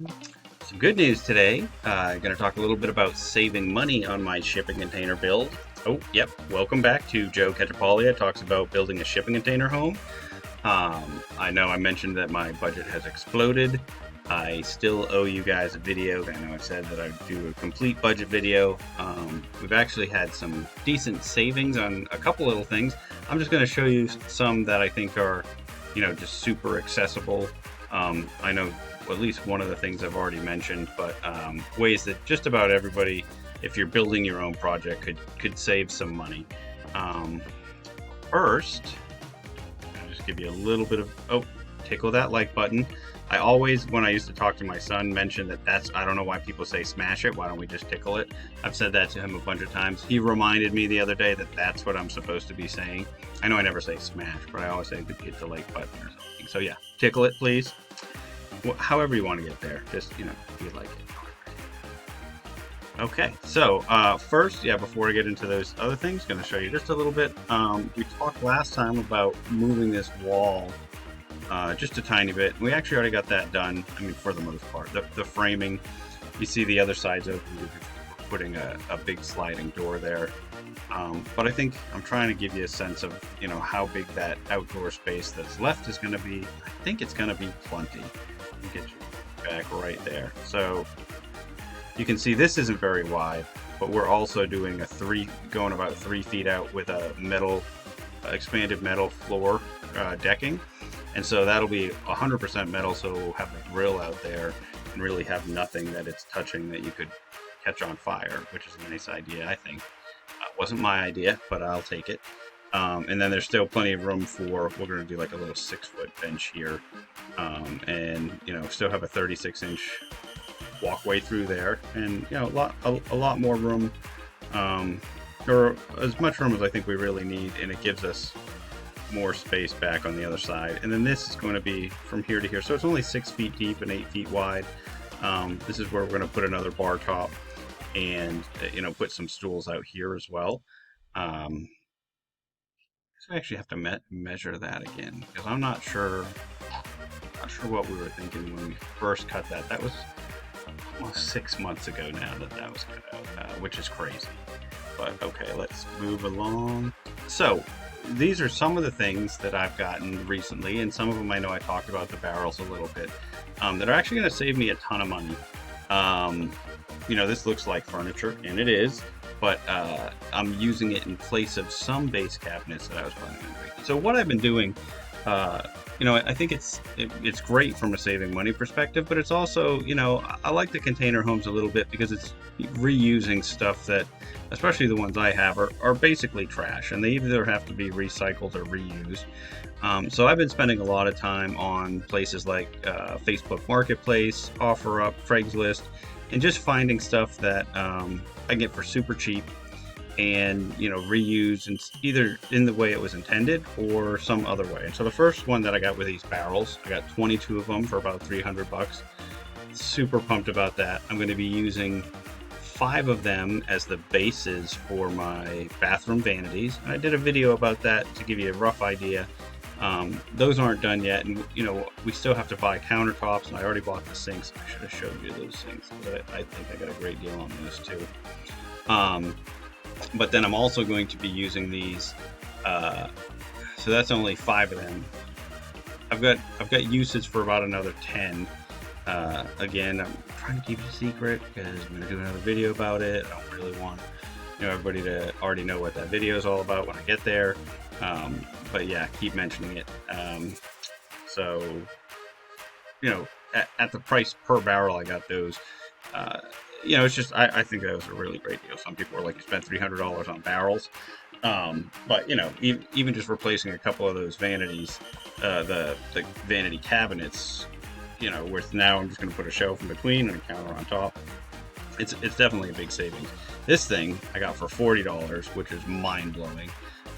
Some good news today. I'm going to talk a little bit about saving money on my shipping container build. Oh, yep. Welcome back to Joe Catrapalia talks about building a shipping container home. I know I mentioned that my budget has exploded. I still owe you guys a video. I know I said that I'd do a complete budget video. We've actually had some decent savings on a couple little things. I'm just going to show you some that I think are, just super accessible. I know at least one of the things I've already mentioned, but ways that just about everybody, if you're building your own project, could save some money. Um, First, I'll just give you a little bit of tickle that like button. I always, when I used to talk to my son, mentioned that's I don't know why people say smash it. Why don't we just tickle it? I've said that to him a bunch of times. He reminded me the other day that that's what I'm supposed to be saying. I know I never say smash, but I always say hit the like button or something. So yeah, tickle it, please. However you want to get there, just if you like it. Okay, so first, before I get into those other things, going to show you just a little bit. We talked last time about moving this wall just a tiny bit. We actually already got that done. I mean, for the most part, the framing. You see the other side's open. We're putting a big sliding door there. But I think I'm trying to give you a sense of how big that outdoor space that's left is going to be. I think it's going to be plenty. Get you back right there. So you can see this isn't very wide, but we're also doing going about 3 feet out with a metal, expanded metal floor decking. And so that'll be 100% metal, so we'll have a grill out there and really have nothing that it's touching that you could catch on fire, which is a nice idea, I think. Wasn't my idea, but I'll take it. And then there's still plenty of room we're going to do like a little 6-foot bench here. And, still have a 36-inch walkway through there. And, a lot more room, or as much room as I think we really need. And it gives us more space back on the other side. And then this is going to be from here to here. So it's only 6 feet deep and 8 feet wide. This is where we're going to put another bar top and, put some stools out here as well. So I actually have to measure that again because I'm not sure what we were thinking when we first cut that. That was almost 6 months ago now that was cut out, which is crazy. But okay, let's move along. So these are some of the things that I've gotten recently, and some of them I know I talked about the barrels a little bit, that are actually going to save me a ton of money. This looks like furniture, and it is. But I'm using it in place of some base cabinets that I was planning on doing. So what I've been doing, I think it's great from a saving money perspective, but it's also, I like the container homes a little bit because it's reusing stuff that, especially the ones I have, are basically trash, and they either have to be recycled or reused. So I've been spending a lot of time on places like Facebook Marketplace, OfferUp, Craigslist, and just finding stuff that I get for super cheap and reuse and either in the way it was intended or some other way. And so the first one that I got with these barrels, I got 22 of them for about $300. Super pumped about that. I'm going to be using 5 of them as the bases for my bathroom vanities. And I did a video about that to give you a rough idea. Those aren't done yet, and we still have to buy countertops, and I already bought the sinks. I should have showed you those sinks, but I think I got a great deal on those too. But then I'm also going to be using these, so that's only 5 of them. I've got usage for about another 10. Again, I'm trying to keep it a secret because I'm going to do another video about it. I don't really want everybody to already know what that video is all about when I get there. But yeah, keep mentioning it. So, at the price per barrel I got those, it's just, I think that was a really great deal. Some people were like, you spent $300 on barrels. But, even just replacing a couple of those vanities, the vanity cabinets, with now I'm just going to put a shelf in between and a counter on top. It's definitely a big savings. This thing I got for $40, which is mind-blowing.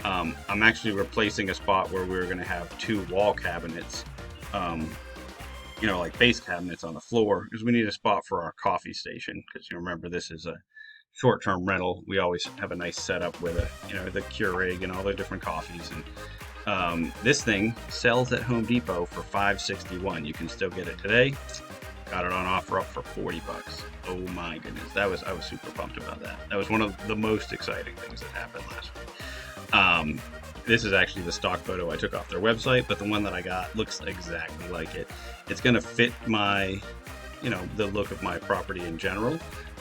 I'm actually replacing a spot where we were going to have 2 wall cabinets, like base cabinets on the floor, because we need a spot for our coffee station. Because you remember, this is a short-term rental. We always have a nice setup with the Keurig and all the different coffees. And this thing sells at Home Depot for $5.61. You can still get it today. got it on OfferUp for 40 bucks. Oh my goodness, I was super pumped about that. That was one of the most exciting things that happened last week. This is actually the stock photo I took off their website, but the one that I got looks exactly like it. It's going to fit my, the look of my property in general,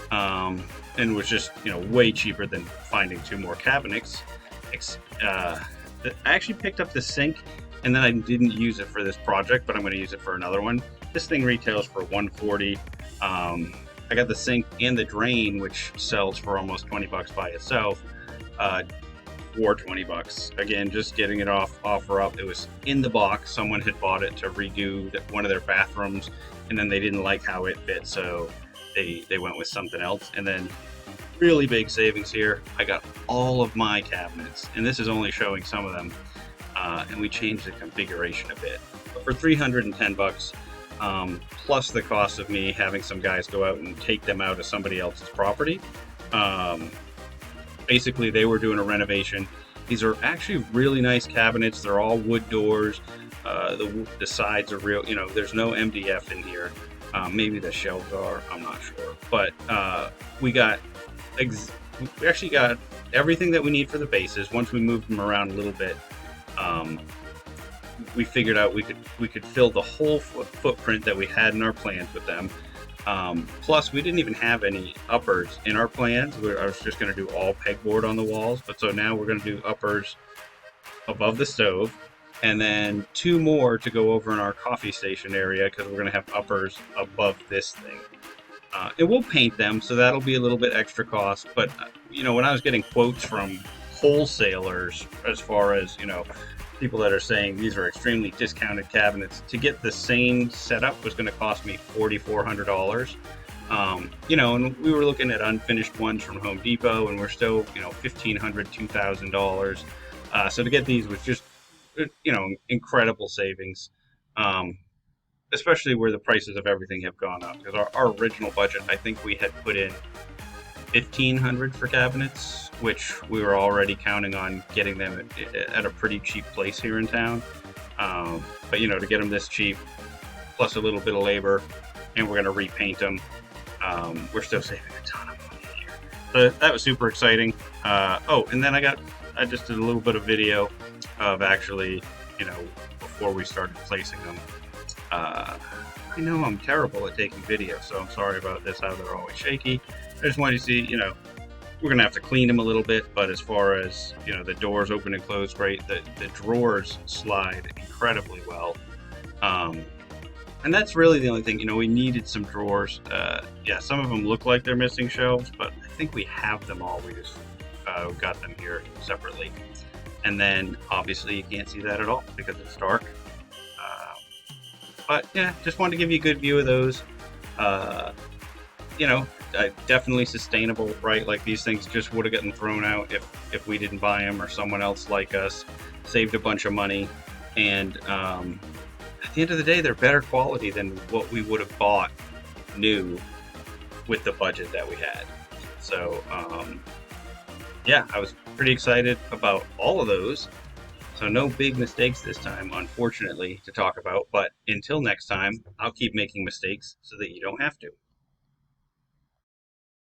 and was just, way cheaper than finding 2 more cabinets. I actually picked up the sink, and then I didn't use it for this project, but I'm going to use it for another one. This thing retails for $140. I got the sink and the drain, which sells for almost 20 bucks by itself. For 20 bucks. Again, just getting it off OfferUp. It was in the box. Someone had bought it to redo one of their bathrooms, and then they didn't like how it fit, so they went with something else. And then really big savings here. I got all of my cabinets, and this is only showing some of them, and we changed the configuration a bit. But for 310 bucks, plus the cost of me having some guys go out and take them out of somebody else's property, basically, they were doing a renovation. These are actually really nice cabinets. They're all wood doors. The sides are real. There's no MDF in here. Maybe the shelves are. I'm not sure. But we actually got everything that we need for the bases. Once we moved them around a little bit, we figured out we could fill the whole footprint that we had in our plans with them. Plus, we didn't even have any uppers in our plans. I was just going to do all pegboard on the walls, but so now we're going to do uppers above the stove, and then 2 more to go over in our coffee station area, because we're going to have uppers above this thing. And we'll paint them, so that'll be a little bit extra cost. But when I was getting quotes from wholesalers, as far as people that are saying these are extremely discounted cabinets, to get the same setup was going to cost me $4,400. And we were looking at unfinished ones from Home Depot, and we're still, $1,500, $2,000. So to get these was just, incredible savings, especially where the prices of everything have gone up. Because our original budget, I think we had put in $1,500 for cabinets, which we were already counting on getting them at a pretty cheap place here in town. But to get them this cheap, plus a little bit of labor, and we're going to repaint them, we're still saving a ton of money here. So that was super exciting. And then I just did a little bit of video of actually, before we started placing them. I know I'm terrible at taking video, so I'm sorry about this, how they're always shaky. I just wanted to see, we're going to have to clean them a little bit, but as far as, the doors open and close great, the drawers slide incredibly well. And that's really the only thing, we needed some drawers. Yeah, some of them look like they're missing shelves, but I think we have them all. We just got them here separately. And then, obviously, you can't see that at all because it's dark. But, yeah, just wanted to give you a good view of those. Definitely sustainable, right? Like, these things just would have gotten thrown out if we didn't buy them, or someone else like us saved a bunch of money. And at the end of the day, they're better quality than what we would have bought new with the budget that we had. So, yeah, I was pretty excited about all of those. So no big mistakes this time, unfortunately, to talk about. But until next time, I'll keep making mistakes so that you don't have to.